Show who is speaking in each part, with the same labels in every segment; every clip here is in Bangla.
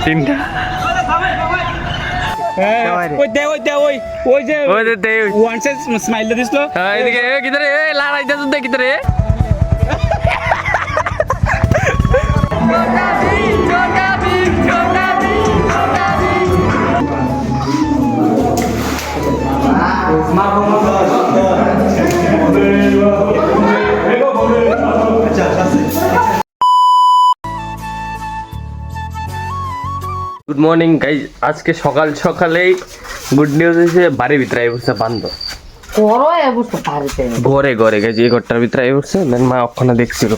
Speaker 1: তিনটা
Speaker 2: ওই যে ওয়ান সাইড স্মাইল দিছিল
Speaker 1: এদিকে কিধরে লাড়াইতে তো দেখি রে গুড মর্নিং গাইজ আজকে সকাল সকালেই গুড নিউজ হয়েছে বাড়ির ভিতরে বসে বান্ধব ঘরে ঘরে গেছি এই ঘরটার ভিতরে বসছে দেন মা ওখানে দেখছিল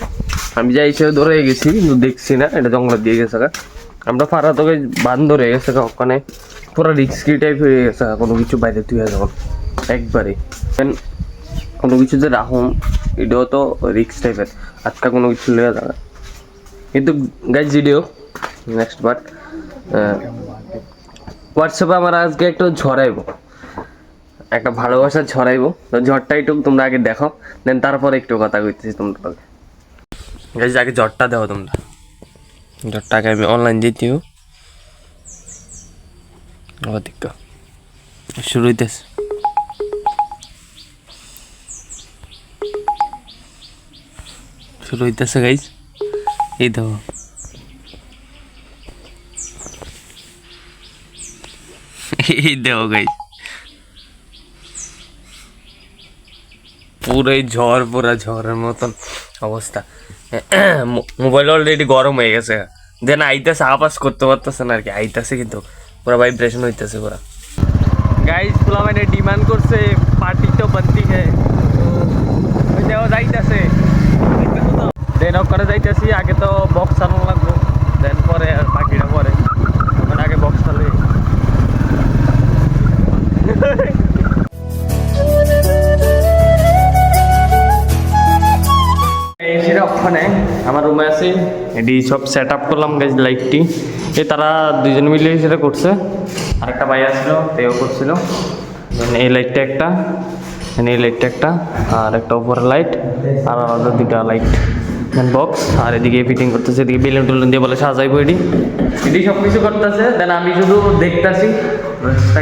Speaker 1: আমি যাই সে ধরে গেছি কিন্তু দেখছি না এটা জঙ্গল দিয়ে গেছে আমরা পাড়া তোকে বান্ধ হয়ে গেছে ওখানে পুরো রিস্কি টাইপ হয়ে গেছে কোনো কিছু বাইরে তুই যখন একবারে দেন কোনো কিছু যে রাখুন এটাও তো রিক্স টাইপের আজকে কোনো কিছু লেগে যাবে কিন্তু গাইজ ভিডিও নেক্সট পার্ট হোয়াটসঅ্যাপে আমার আজকে একটু ঝরাইবো একটা ভালোবাসা ছড়াইবো তো ঝড়টা একটু তোমরা আগে দেখো দেন তারপরে একটু কথা কইতেছি তোমরা গাইজ আগে ঝড়টা দেখো তোমরা ঝড়টাকে আমি অনলাইন দিতেও দেখ শুরু হইতেছে শুরু হইতেছে গাইজ এই দেখো এই দেখো গাইজ পুরোই ঝড় পুরা ঝড়ের মতন অবস্থা মোবাইল অলরেডি গরম হয়ে গেছে দেন আইতেছে আপাস করতে পারতেছে না আর কি আইতেছে কিন্তু পুরো ভাইব্রেশন হইতেছে পুরা গাইজ পুরা মানে ডিমান্ড করছে পার্টি তো বানতি হ্যাঁ ওই দেখো যাইতেছে দেন ওখানে যাইতেছি আগে তো বক্স আনানো লাগবো দেন পরে আর বাকিটা পরে ওখানে আগে বক্স চালে ওখানে আমার রুমে আছে এটি সব সেট আপ করলাম গাইজ লাইটটি তারা দুজন মিলে সেটা করছে আর একটা ভাই আসলো তেও করছিল এই লাইটটা একটা এই লাইটটা একটা আর একটা উপরের লাইট আর আলাদা দুটা লাইট দেন বক্স আর এদিকে ফিটিং করতেছে এদিকে বেলুন টেলুন দিয়ে বলে সাজাইবো এটি সব কিছু করতেছে দেন আমি শুধু দেখতেছি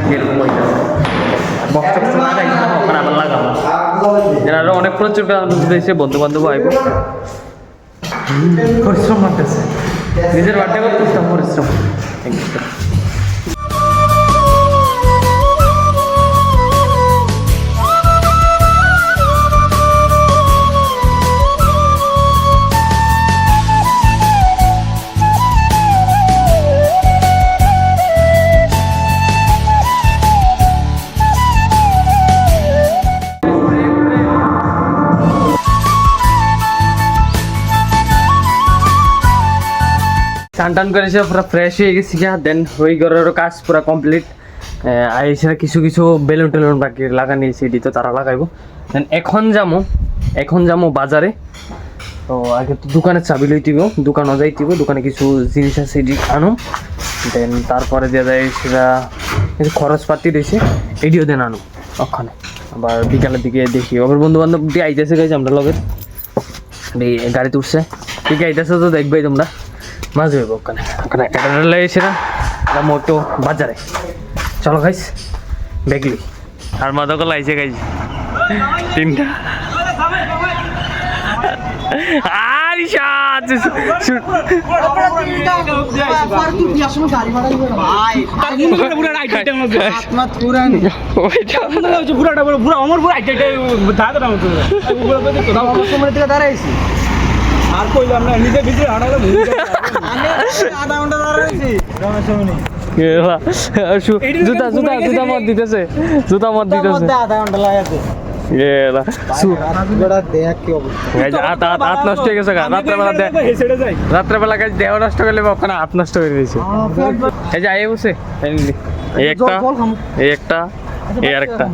Speaker 1: কিরকম হইতেছে বক্স টক্স লাগাইছিলাম ওখানে আবার লাগাবো আরো অনেক প্রচুর দিয়েছে বন্ধু বান্ধব আইব পরিশ্রম করতেছে নিজের বার্থডে করতেছিলাম পরিশ্রম টান টান করেছে পুরো ফ্রেশ হয়ে গেছি দেন ওই ঘরেরও কাজ পুরো কমপ্লিট আর এছাড়া কিছু কিছু বেলুন টেলুন বাকি লাগানি সেটি তো তারা লাগাইবো দেন এখন যাবো বাজারে তো আগে তো দোকানের চাবি লইতিব দোকানও যাইতিব দোকানে কিছু জিনিস আছে এটি আনো দেন তারপরে দেওয়া যায় সেটা খরচপাতি রয়েছে এটিও দেন আনো ওখানে আবার বিকালের দিকে দেখি আবার বন্ধু বান্ধব দিয়ে আইতেছে গেছে আমরা লগের গাড়িতে উঠছে ঠিক আইতেছে তো দেখবেই তোমরা মাঝে হইব ওখানে ওখানে এটা লেগেছে না এটা মোটো বাজারে চলো গাইস দেখলি আর মাদক লাইছে গাইস তিনটা আর শাত
Speaker 2: আর কইলাম না নিজে ভিতরে হাঁটালে আধা ঘন্টা দাঁড়াইছি
Speaker 1: জুতা জুতা জুতা মত দিতেছে
Speaker 2: আধা ঘন্টা লাগাতে
Speaker 1: নষ্ট হয়ে গেছে রাত্রেবেলা গাছ দেহ নষ্ট করলে ওখানে হাত নষ্ট হয়ে গেছে এই যে আই বসে এই একটা এই আর একটা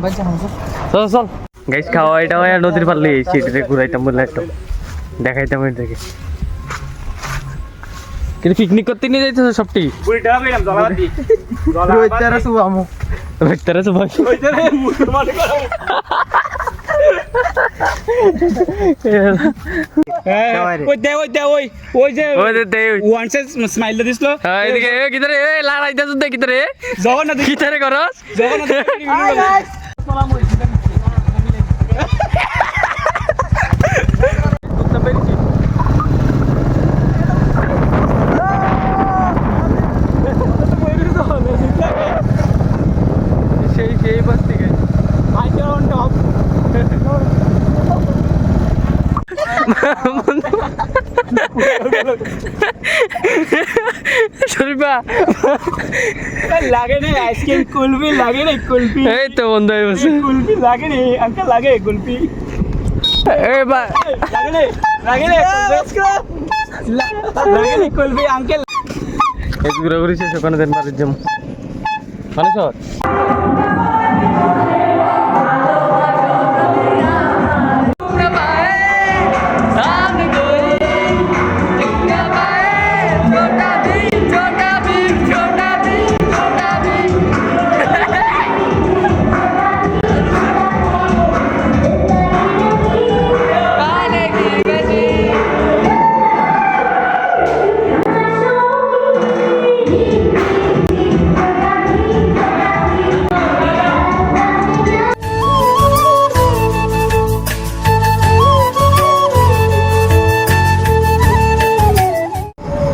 Speaker 1: চল চল গাইস খাওয়া এটা নদীর পারলে সেটা ঘুরাইতাম বললে একটু দেখাইতাম দেখে কিন্তু পিকনিক করতে নিয়ে যাইতেছে সবটি
Speaker 2: ওই যে
Speaker 1: ওই দে দে
Speaker 2: ওয়ান্সে স্মাইল দিছিল
Speaker 1: হ্যাঁ এদিকে এ কিধরে এ লড়াইতে যুদ্ধ কিধরে
Speaker 2: জগন্নাথ
Speaker 1: কিধরে করস সেই সেই বাস থেকে শরীফা
Speaker 2: লাগে না আইসক্রিম কুলফি লাগে না কুলফি
Speaker 1: এই তো বন্ধ হয়ে বসে
Speaker 2: কুলফি লাগে না আঙ্কেল লাগে কুলফি
Speaker 1: এই বা
Speaker 2: লাগে না কুলফি আঙ্কেল
Speaker 1: এই ঘুরাঘুরি শেষ ওখানে দেন বাড়ির যাবো মানে সর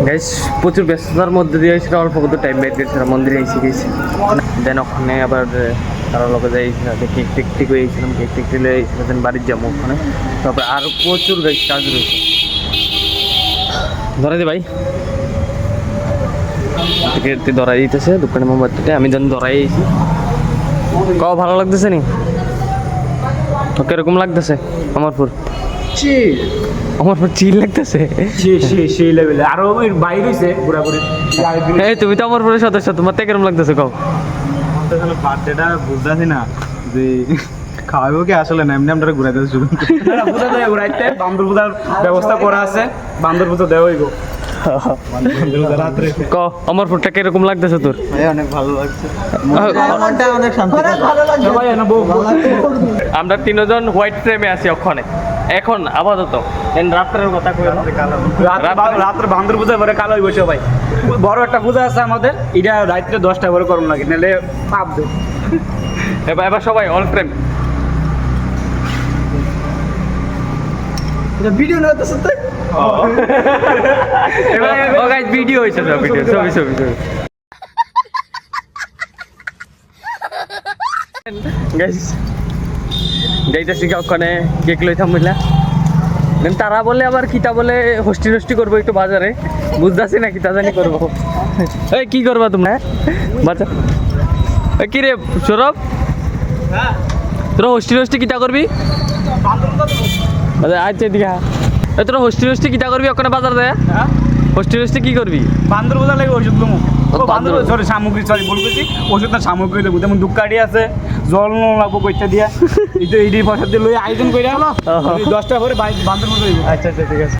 Speaker 1: গাইস প্রচুর ব্যস্ততার মধ্যে দিয়ে সেটা অল্প কত টাইম বের করেছে মন্দিরে এসে গেছি দেন ওখানে আবার তারা লোকে যাই কেক টেক ঠিক হয়ে গেছিলাম কেক টেক টেলে দেন বাড়ির যাবো ওখানে তারপরে আরও প্রচুর গাইস কাজ রয়েছে ধরে দে ভাই ধরাই দিতেছে দোকানে মোমবাতিতে আমি যেন ধরাই এসেছি ক ভালো লাগতেছে নি তো কিরকম লাগতেছে আমারপুর আমারপুর চিল লাগতেছে
Speaker 2: সেই লেভেলে আরো বাইরে হইছে ঘোরাঘুরি
Speaker 1: এই তুমি তো আমারপুরের সদস্য তোমার থেকে কিরকম লাগতেছে কও
Speaker 2: বার্থডেটা বুঝতেছি না যে খাওয়াবো কি আসলে না এমনি আমরা ঘুরাইতে শুরু পূজা দেয় ঘুরাইতে বান্দর পূজার ব্যবস্থা করা আছে বান্দর পূজা দেওয়া হইব
Speaker 1: ক আমারপুরটা কিরকম লাগতেছে তোর
Speaker 2: অনেক ভালো লাগছে
Speaker 3: অনেক শান্তি
Speaker 2: সবাই এনে বউ
Speaker 1: আমরা তিনজন হোয়াইট ফ্রেমে আছি ওখানে এখন আপাতত রাত্রের কথা কই
Speaker 2: রাত্রে বান্দর পূজা পরে কালো হইব সবাই বড় একটা পূজা আছে আমাদের এটা রাত্রে 10টা করে করুন লাগে নাহলে পাপ দে
Speaker 1: এবার সবাই অল ফ্রেম
Speaker 3: ভিডিও না তো সত্যি
Speaker 1: ও গাইস ভিডিও হইছে সব ভিডিও ছবি গাইস যাইতেছি ওখানে কেক লইতাম বুঝলা তারা বলে আবার কিতা বলে হোস্টি করবো একটু বাজারে বুঝতেছি না কিতা জানি করবো এই কি করবা তোমরা বাচ্চা কি রে সৌরভ তোরা হোস্টি কিতা করবি আচ্ছা এদিকে তোরা হোস্টি কিতা করবি ওখানে বাজার দেয় হোস্টি কি করবি
Speaker 2: বান্দর পূজা লাগে ওষুধ লমু বান্দর সরি সামগ্রী সরি বলতেছি ওষুধটা সামগ্রী দেবো যেমন ধূপকাঠি আছে জল লাগবো কইটা দিয়া এই পয়সা দিয়ে লই আয়োজন করে হলো 10টা করে বান্দর পূজা হইব
Speaker 1: আচ্ছা ঠিক আছে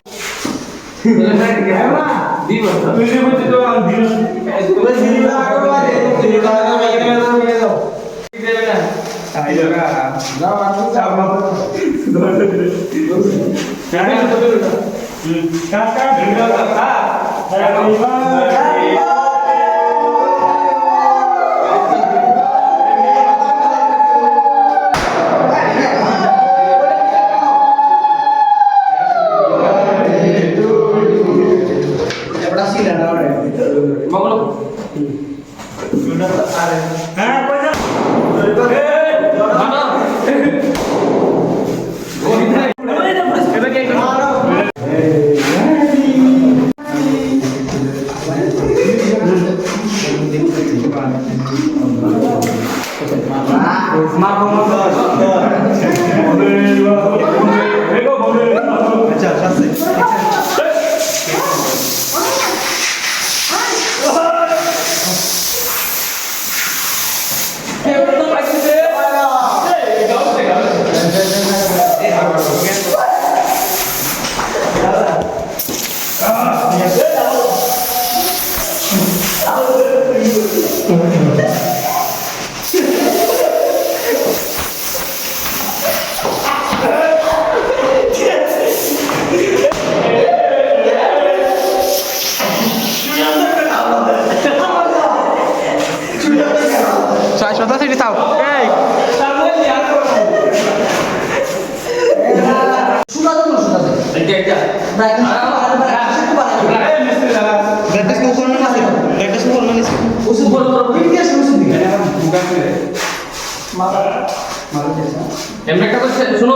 Speaker 1: এমনি একটা করছে শুনো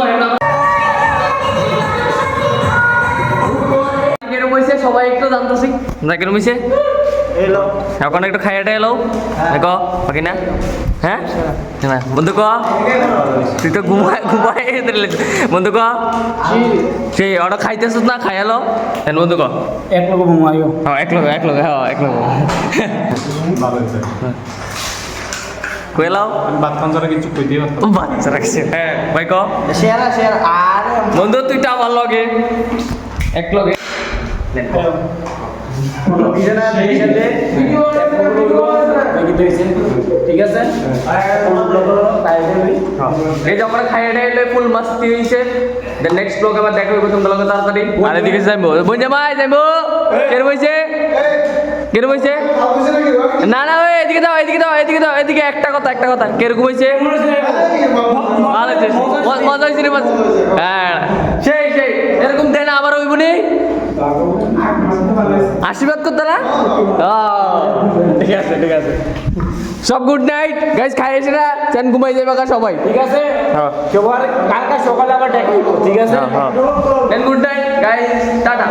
Speaker 1: কেরম হয়েছে সবাই একটু জানতেছি না কেরম হয়েছে এখন একটু খাইয়াটা এলো দেখো বাকি না হ্যাঁ না বন্ধু ক তুই তো ঘুমাই বন্ধু ক সেই ওটা খাইতেছ না খাইয়ালো বন্ধু ক
Speaker 2: এক লোক ঘুমাইও
Speaker 1: হ্যাঁ এক লোক কইলাও
Speaker 2: বাচ্চা কিছু কই দিও
Speaker 1: বাচ্চা রাখছে হ্যাঁ ভাই ক
Speaker 3: শেয়ার আর
Speaker 1: বন্ধু তুই তো আমার লগে এক লগে
Speaker 2: ঠিক আছে
Speaker 1: এই যে আমরা খাইয়ে এলে ফুল মাস্তি হইছে দেন নেক্সট ব্লগ আবার দেখা হইব তোমরা লগে তাড়াতাড়ি আর এদিকে যাইবো বোন জামাই যাইবো কেন হইছে না না ওই এদিকে দাও এদিকে একটা কথা কিরকম হইছে ভালো হইছে মজা হইছে রে হ্যাঁ সেই এরকম দেন আবার হইব নি আশীর্বাদ করতে না ঠিক আছে সব গুড নাইট গাইস খাই এসে না চান ঘুমাই যাবে সবাই
Speaker 2: ঠিক আছে কালকে সকালে আবার দেখা হইব ঠিক আছে
Speaker 1: দেন গুড নাইট গাইস টাটা